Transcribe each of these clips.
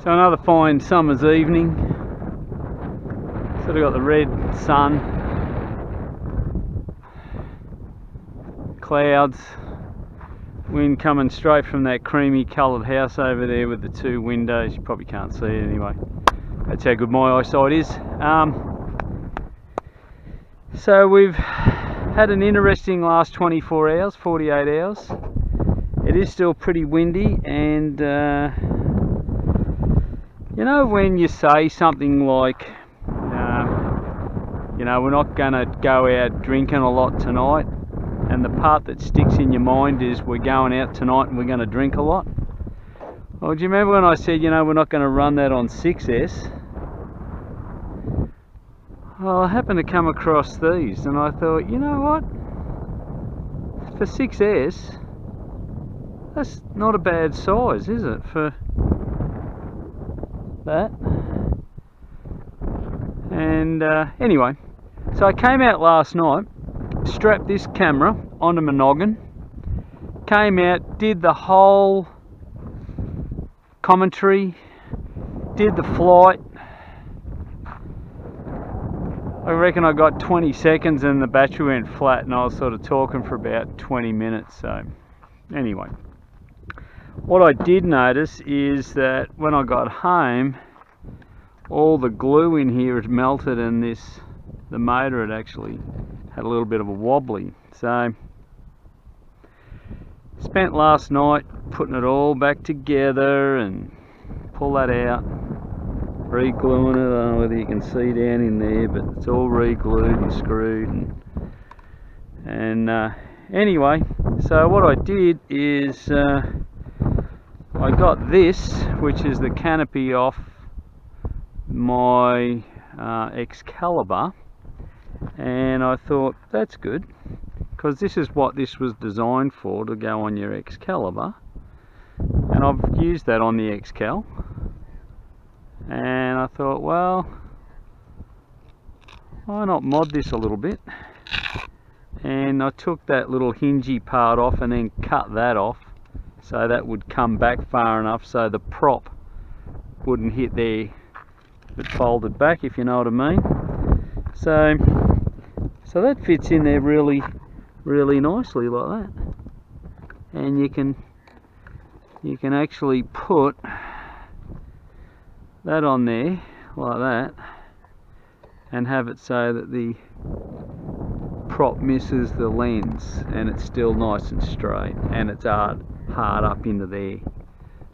So another fine summer's evening. Sort of got the red sun, clouds, wind coming straight from that creamy coloured house over there with the two windows. You probably can't see it anyway. That's how good my eyesight is. So we've had an interesting last 24 hours, 48 hours. It is still pretty windy, and you know when you say something like, you know, we're not going to go out drinking a lot tonight, and the part that sticks in your mind is we're going out tonight and we're going to drink a lot. Well, do you remember when I said, you know, we're not going to run that on 6S? Well, I happened to come across these and I thought, you know what, for 6S, that's not a bad size, is it, for that? And anyway, so I came out last night, strapped this camera onto my noggin, came out, did the whole commentary, did the flight. I reckon I got 20 seconds and the battery went flat, and I was sort of talking for about 20 minutes. So anyway, what I did notice is that when I got home, all the glue in here had melted, and the motor had actually had a little bit of a wobbly. So spent last night putting it all back together and pull that out, re-gluing it. I don't know whether you can see down in there, but it's all re-glued and screwed, and anyway, so what I did is I got this, which is the canopy off my Excalibur, and I thought that's good, because this is what this was designed for, to go on your Excalibur, and I've used that on the Excal, and I thought, well, why not mod this a little bit? And I took that little hingy part off and then cut that off so that would come back far enough so the prop wouldn't hit there, but folded back, if you know what I mean. So that fits in there really nicely like that, and you can actually put that on there like that and have it so that the prop misses the lens and it's still nice and straight, and it's hard up into there.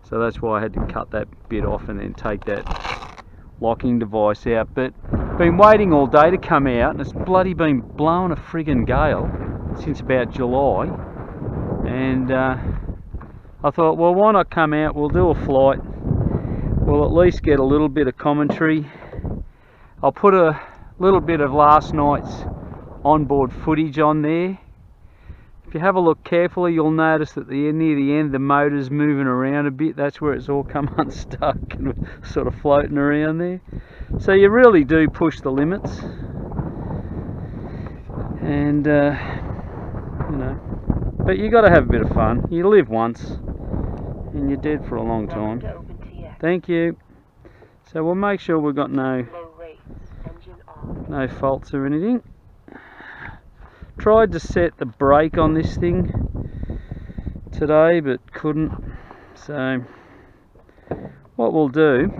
So that's why I had to cut that bit off and then take that locking device out. But been waiting all day to come out, and it's bloody been blowing a friggin' gale since about July, and I thought, well, why not come out, we'll do a flight, we'll at least get a little bit of commentary. I'll put a little bit of last night's onboard footage on there. If you have a look carefully, you'll notice that near the end the motor's moving around a bit. That's where it's all come unstuck and sort of floating around there. So you really do push the limits, and you know, but you got to have a bit of fun. You live once and you're dead for a long time. Thank you. So we'll make sure we've got no faults or anything. Tried to set the brake on this thing today but couldn't, so what we'll do,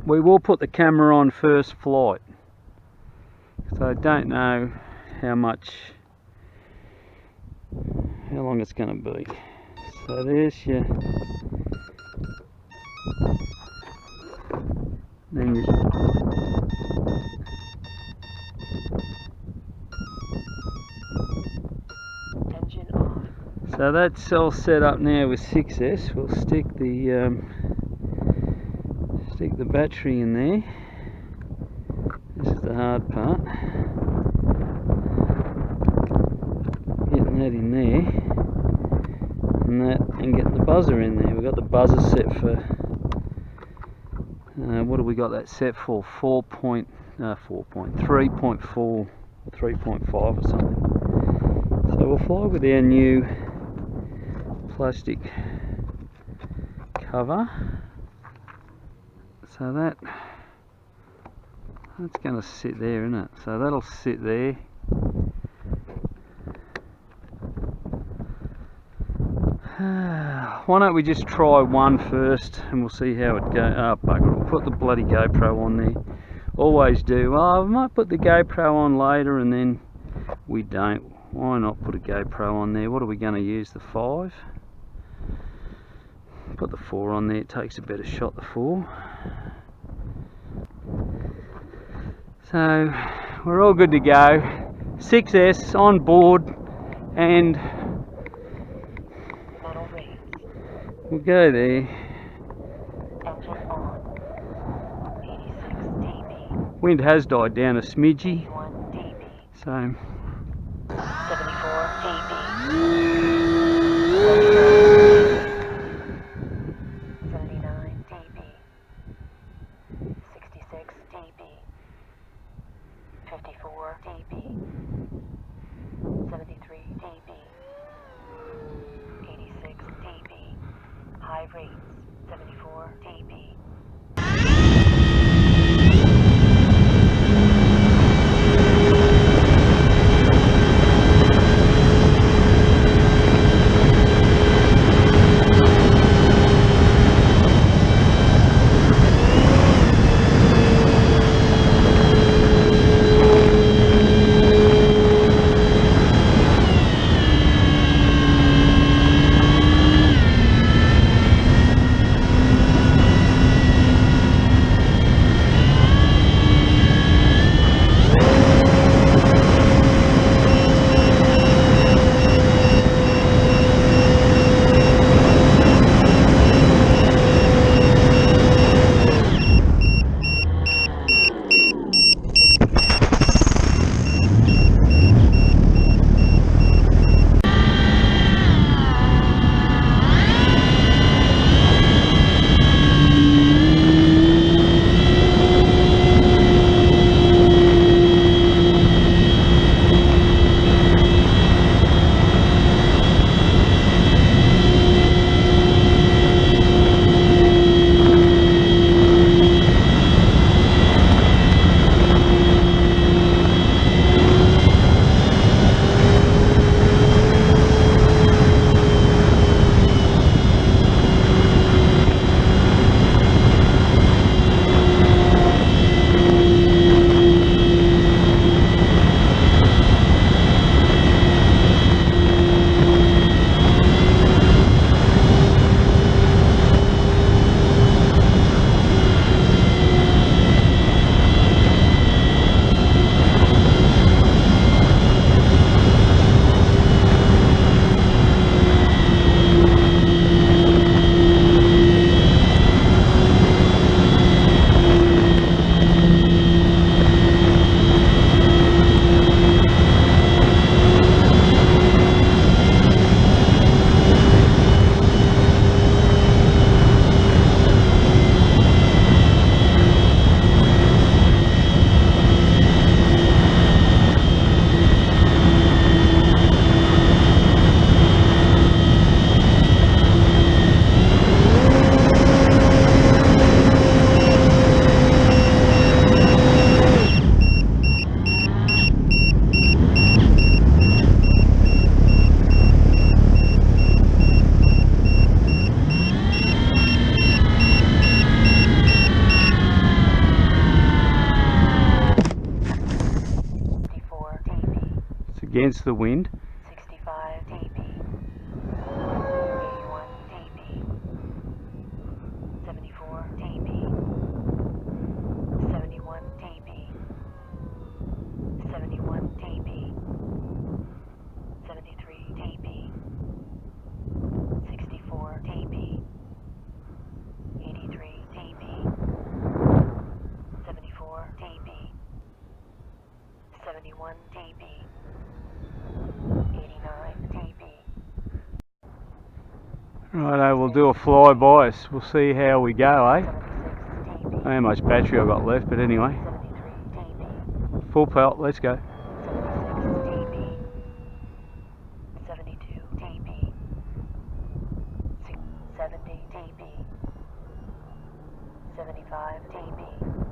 we will put the camera on first flight, so I don't know how long it's going to be. So there's your, then you, so that's all set up now with 6S. We'll stick the battery in there. This is the hard part, getting that in there, and getting the buzzer in there. We've got the buzzer set for what have we got that set for? 3.4 or 3.5 or something. So we'll fly with our new plastic cover, So that's going to sit there, isn't it? So that'll sit there. Why don't we just try one first and we'll see how it goes. Oh bugger, we'll put the bloody GoPro on there. Always do. Oh, we might put the GoPro on later and then we don't. Why not put a GoPro on there? What are we going to use? The 5? Put the 4 on there, it takes a better shot, the 4. So we're all good to go. 6S on board, and we'll go there. Wind has died down a smidgy, so 74 dB. 79 dB. 66 dB. 54 dB. 73 dB. 86 dB. High rates 74 dB. Against the wind. 65 dB. 81 dB. 74 dB. 71 dB. 71 dB. 73 dB. 64 dB. 83 dB. 74 dB. 71 dB. 89 dB. Righto, we'll do a flyby. We'll see how we go, eh? 76 dB. I don't know how much battery I've got left, but anyway. 73 dB. Full pelt, let's go. 76 dB. 72 dB. 70 dB. 75 dB.